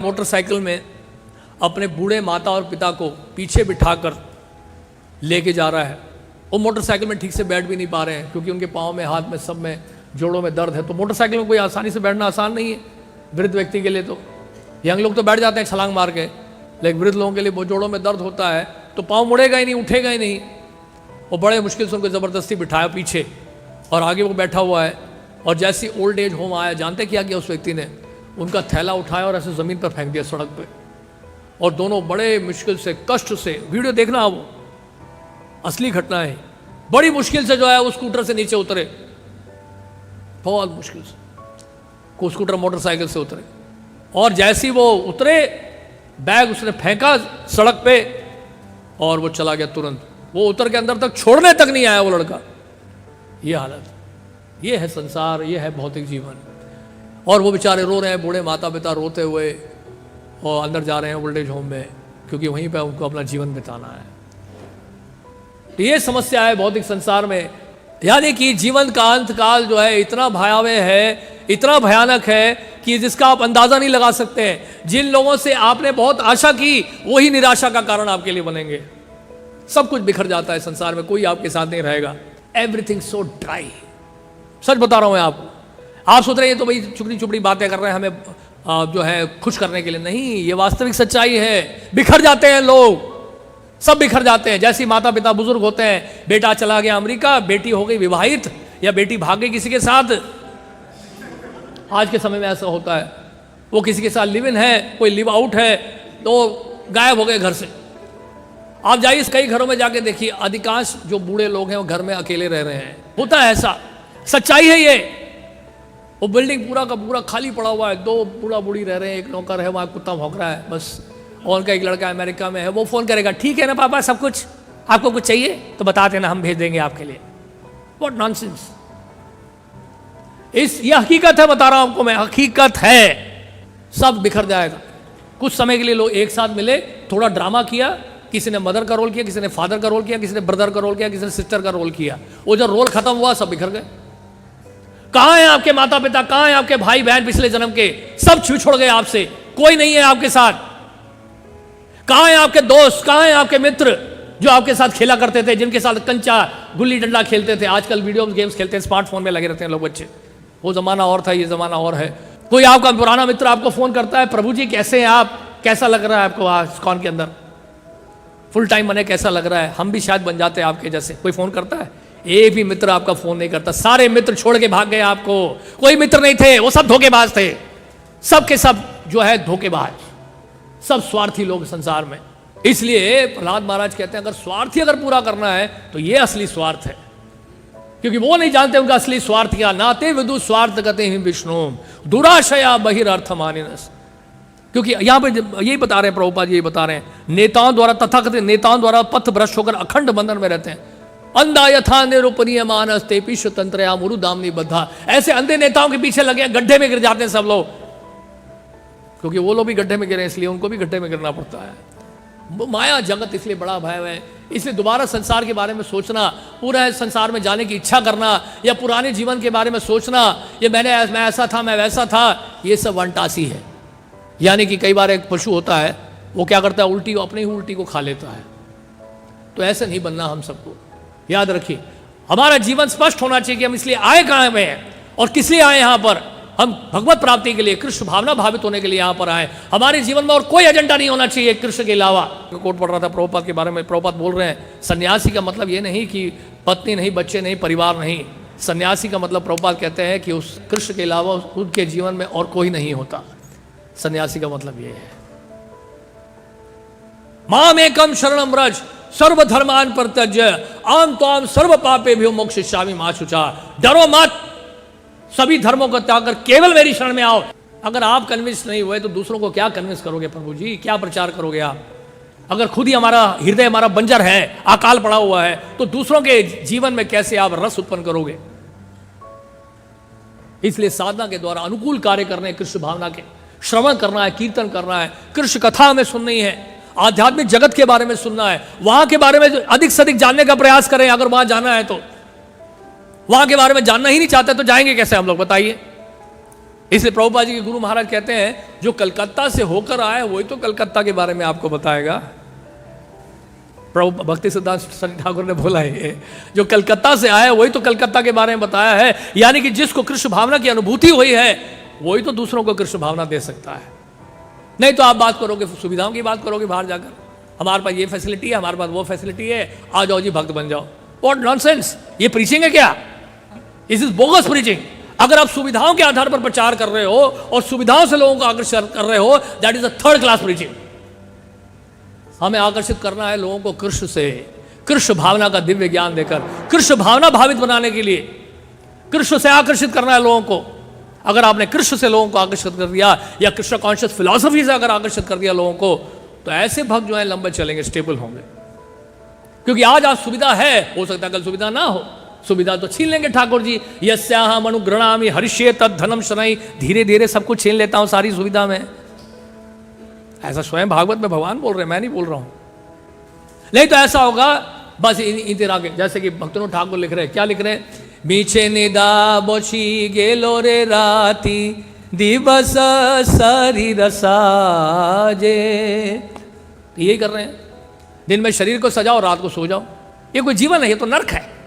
Motorcycle में अपने बूढ़े माता और पिता को पीछे बिठाकर लेके जा रहा है। वो मोटरसाइकिल में ठीक से बैठ भी नहीं पा रहे हैं क्योंकि उनके पाँव में, हाथ में, सब में, जोड़ों में दर्द है। तो मोटरसाइकिल में कोई आसानी से बैठना आसान नहीं है वृद्ध व्यक्ति के लिए। तो यंग लोग तो बैठ जाते हैं छलांग मार के, लेकिन वृद्ध लोगों के लिए वो जोड़ों में दर्द होता है तो पाँव मुड़ेगा ही नहीं, उठेगा ही नहीं। वो बड़े मुश्किल से उनको ज़बरदस्ती बिठाया पीछे और आगे वो बैठा हुआ है। और जैसे ओल्ड एज होम आया, जानते क्या किया उस व्यक्ति ने? उनका थैला उठाया और ऐसे ज़मीन पर फेंक दिया सड़क पे। और दोनों बड़े मुश्किल से, कष्ट से, वीडियो देखना वो असली घटना है, बड़ी मुश्किल से जो है उस स्कूटर से नीचे उतरे, बहुत मुश्किल से को स्कूटर मोटरसाइकिल से उतरे। और जैसे ही वो उतरे, बैग उसने फेंका सड़क पे और वो चला गया तुरंत। वो उतर के अंदर तक, छोड़ने तक नहीं आया वो लड़का। ये हालत, ये है संसार, ये है भौतिक जीवन। और वो बेचारे रो रहे हैं, बूढ़े माता पिता रोते हुए, और अंदर जा रहे हैं ओल्ड एज होम में क्योंकि वहीं पे उनको अपना जीवन बिताना है। तो ये समस्या है भौतिक संसार में। यानी कि जीवन का अंत काल जो है इतना भयावह है, इतना भयानक है कि जिसका आप अंदाजा नहीं लगा सकते हैं। जिन लोगों से आपने बहुत आशा की, वही निराशा का कारण आपके लिए बनेंगे। सब कुछ बिखर जाता है संसार में, कोई आपके साथ नहीं रहेगा। Everything so dry. सच बता रहा हूं मैं आपको। आप सोच रहे हैं तो भाई चुपड़ी चुपड़ी बातें कर रहे हैं हमें जो है खुश करने के लिए। नहीं, ये वास्तविक सच्चाई है। बिखर जाते हैं लोग, सब बिखर जाते हैं। जैसे माता पिता बुजुर्ग होते हैं, बेटा चला गया अमेरिका, बेटी हो गई विवाहित, या बेटी भाग गई किसी के साथ। आज के समय में ऐसा होता है, वो किसी के साथ लिव इन है, कोई लिव आउट है, तो गायब हो गए घर से। आप जाइए कई घरों में जाके देखिए, अधिकांश जो बूढ़े लोग हैं वो घर में अकेले रह रहे हैं। होता है ऐसा, सच्चाई है ये। वो बिल्डिंग पूरा का पूरा खाली पड़ा हुआ है, दो बूढ़ा बूढ़ी रह रहे हैं, एक नौकर है, वहाँ कुत्ता भौंक रहा है बस। और उनका एक लड़का अमेरिका में है, वो फोन करेगा, ठीक है ना पापा सब कुछ, आपको कुछ चाहिए तो बता देना, हम भेज देंगे आपके लिए। What nonsense. ये हकीकत है, बता रहा हूं आपको मैं, हकीकत है। सब बिखर जाएगा। कुछ समय के लिए लोग एक साथ मिले, थोड़ा ड्रामा किया, किसी ने मदर का रोल किया, किसी ने फादर का रोल किया, किसी ने ब्रदर का रोल किया, किसी ने सिस्टर का रोल किया। वो जब रोल खत्म हुआ, सब बिखर गए। कहां हैं आपके माता पिता, कहां हैं आपके भाई बहन पिछले जन्म के? सब छोड़ गए आपसे, कोई नहीं है आपके साथ। कहां हैं आपके दोस्त, कहां हैं आपके मित्र जो आपके साथ खेला करते थे, जिनके साथ कंचा गुल्ली डंडा खेलते थे? आजकल वीडियो गेम्स खेलते हैं, स्मार्टफोन में लगे रहते हैं लोग बच्चे। वो जमाना और था, ये जमाना और है। कोई आपका पुराना मित्र आपको फोन करता है, प्रभु जी कैसे हैं आप, कैसा लग रहा है आपको आज कॉन के अंदर, फुल टाइम बने, कैसा लग रहा है? हम भी शायद बन जाते हैं आपके जैसे। कोई फोन करता है? एक भी मित्र आपका फोन नहीं करता। सारे मित्र छोड़ के भाग गए आपको। कोई मित्र नहीं थे, वो सब धोखेबाज थे। सब के सब जो है धोखेबाज, सब स्वार्थी लोग संसार में। इसलिए प्रहलाद महाराज कहते हैं, अगर स्वार्थी अगर पूरा करना है तो ये असली स्वार्थ है, क्योंकि वो नहीं जानते उनका असली स्वार्थ क्या। नाते विदु स्वार्थ गते ही विष्णु दुराशया बहिर्र्थमानिनस। क्योंकि यहां पे यही बता रहे हैं प्रभुपाद, यही बता रहे हैं, नेताओं द्वारा, तथाकथित नेताओं द्वारा पथ भ्रष्ट होकर अखंड बंधन में रहते हैं। अंधा यथा निरूपणीय मानस तेपी स्वतंत्र मुरु दामनी बद्धा। ऐसे अंधे नेताओं के पीछे लगे, गड्ढे में गिर जाते हैं सब लोग, क्योंकि वो लोग भी गड्ढे में गिरे, इसलिए उनको भी गड्ढे में गिरना पड़ता है। माया जगत इसलिए बड़ा भयावह है। इसलिए दोबारा संसार के बारे में सोचना, पूरा संसार में जाने की इच्छा करना, या पुराने जीवन के बारे में सोचना, ये मैं ऐसा था, मैं वैसा था, ये सब वनटासी है। यानी कि कई बार एक पशु होता है, वो क्या करता है, उल्टी, अपनी ही उल्टी को खा लेता है। तो ऐसे नहीं बनना हम सबको। याद रखिए, हमारा जीवन स्पष्ट होना चाहिए कि हम इसलिए आए कहां में हैं और किस लिए आए यहां पर। हम भगवत प्राप्ति के लिए, कृष्ण भावना भावित होने के लिए यहां पर आए। हमारे जीवन में और कोई एजेंडा नहीं होना चाहिए कृष्ण के अलावा। कोट पढ़ रहा था प्रभुपाद के बारे में। प्रभुपाद बोल रहे हैं, सन्यासी का मतलब ये नहीं कि पत्नी नहीं, बच्चे नहीं, परिवार नहीं। सन्यासी का मतलब, प्रभुपाद कहते हैं कि उस कृष्ण के अलावा उनके जीवन में और कोई नहीं होता। सन्यासी का मतलब ये है, माम एकम शरणम व्रज सर्वधर्मान परित्यज्य आम त्वाम सर्व पापे भी मोक्षयिष्यामि मा शुचा। डरो मत, सभी धर्मों को त्याग कर केवल मेरी शरण में आओ। अगर आप कन्विंस नहीं हुए तो दूसरों को क्या कन्विंस करोगे प्रभु जी, क्या प्रचार करोगे आप? अगर खुद ही हमारा हृदय, हमारा बंजर है, अकाल पड़ा हुआ है, तो दूसरों के जीवन में कैसे आप रस उत्पन्न करोगे? इसलिए साधना के द्वारा अनुकूल कार्य करने, कृष्ण भावना के श्रवण करना है, कीर्तन करना है, कृष्ण कथा हमें सुननी है, आध्यात्मिक जगत के बारे में सुनना है, वहां के बारे में अधिक से अधिक जानने का प्रयास करें। अगर वहां जाना है तो, वहां के बारे में जानना ही नहीं चाहते तो जाएंगे कैसे हम लोग, बताइए? इसलिए प्रभुपाद जी के गुरु महाराज कहते हैं जो कलकत्ता से होकर आए वही तो कलकत्ता के बारे में आपको बताएगा। प्रभु भक्ति सिद्धांत सरस्वती ठाकुर ने बोला है जो कलकत्ता से आया वही तो कलकत्ता के बारे में बताया है। यानी कि जिसको कृष्ण भावना की अनुभूति हुई है वही तो दूसरों को कृष्ण भावना दे सकता है। नहीं तो आप बात करोगे, सुविधाओं की बात करोगे बाहर जाकर, हमारे पास ये फैसिलिटी है, हमारे पास वो फैसिलिटी है, आ जाओ जी भक्त बन जाओ। व्हाट नॉनसेंस, ये प्रीचिंग है क्या? इस इज बोगस प्रीचिंग। अगर आप सुविधाओं के आधार पर प्रचार कर रहे हो और सुविधाओं से लोगों को आकर्षित कर रहे हो, that is a third class preaching. हमें आकर्षित करना है लोगों को कृष्ण से, कृष्ण भावना का दिव्य ज्ञान देकर, कृष्ण भावना भावित बनाने के लिए कृष्ण से आकर्षित करना है लोगों को। अगर आपने कृष्ण से लोगों को आकर्षित कर दिया या कृष्ण कॉन्शियस फिलॉसफी से अगर आकर्षित कर दिया लोगों को, तो ऐसे भक्त जो है लंबे चलेंगे, स्टेबल होंगे। क्योंकि आज सुविधा है, हो सकता है कल सुविधा ना हो। सुविधा तो छीन लेंगे ठाकुर जी, यस्याहम अनुगृणामि हरिष्ये तद धनम शनै, धीरे धीरे सब कुछ छीन लेता हूं सारी सुविधा में। ऐसा स्वयं भागवत में भगवान बोल रहे हैं, मैं नहीं बोल रहा हूं। नहीं तो ऐसा होगा बस इंदिरा के जैसे कि भक्तों ठाकुर लिख रहे हैं, क्या लिख रहे हैं? मीछे निदा बोची गेलो रे राती दिवस शरीर साजे। यही कर रहे हैं, दिन में शरीर को सजाओ, रात को सो जाओ। ये कोई जीवन है? ये तो नर्क है।